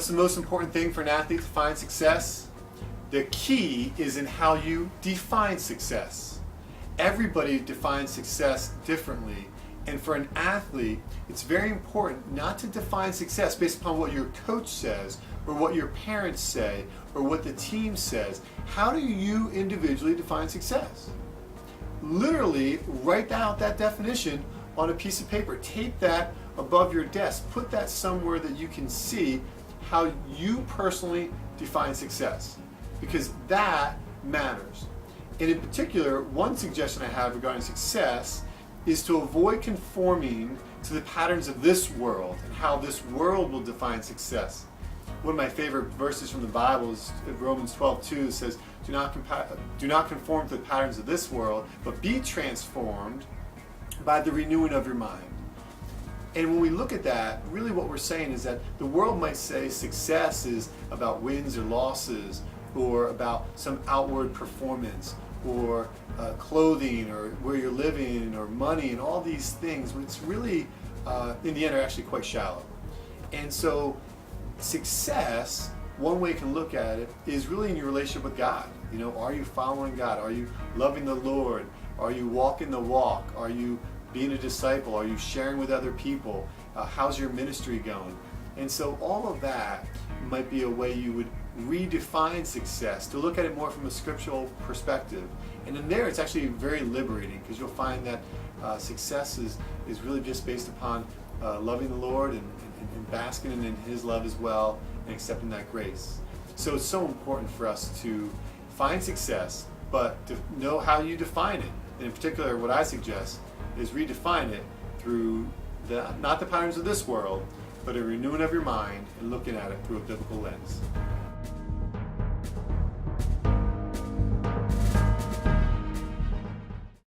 the most important thing for an athlete to find success? The key is in how you define success. Everybody defines success differently, and for an athlete, it's very important not to define success based upon what your coach says or what your parents say or what the team says. How do you individually define success? Literally write out that definition on a piece of paper. Tape that above your desk. Put that somewhere that you can see how you personally define success, because that matters. And in particular, one suggestion I have regarding success is to avoid conforming to the patterns of this world and how this world will define success. One of my favorite verses from the Bible is Romans 12:2 says, do not conform to the patterns of this world, but be transformed by the renewing of your mind. And when we look at that, really what we're saying is that the world might say success is about wins or losses, or about some outward performance, or clothing, or where you're living, or money, and all these things, which really, in the end, are actually quite shallow. And so success, one way you can look at it, is really in your relationship with God. You know, are you following God? Are you loving the Lord? Are you walking the walk? Are you being a disciple? Are you sharing with other people? How's your ministry going? And so all of that might be a way you would redefine success, to look at it more from a scriptural perspective. And in there, it's actually very liberating, because you'll find that success is really just based upon loving the Lord and basking in His love as well, and accepting that grace. So it's so important for us to find success, but to know how you define it. And in particular, what I suggest is redefine it through not the patterns of this world, but a renewing of your mind and looking at it through a biblical lens.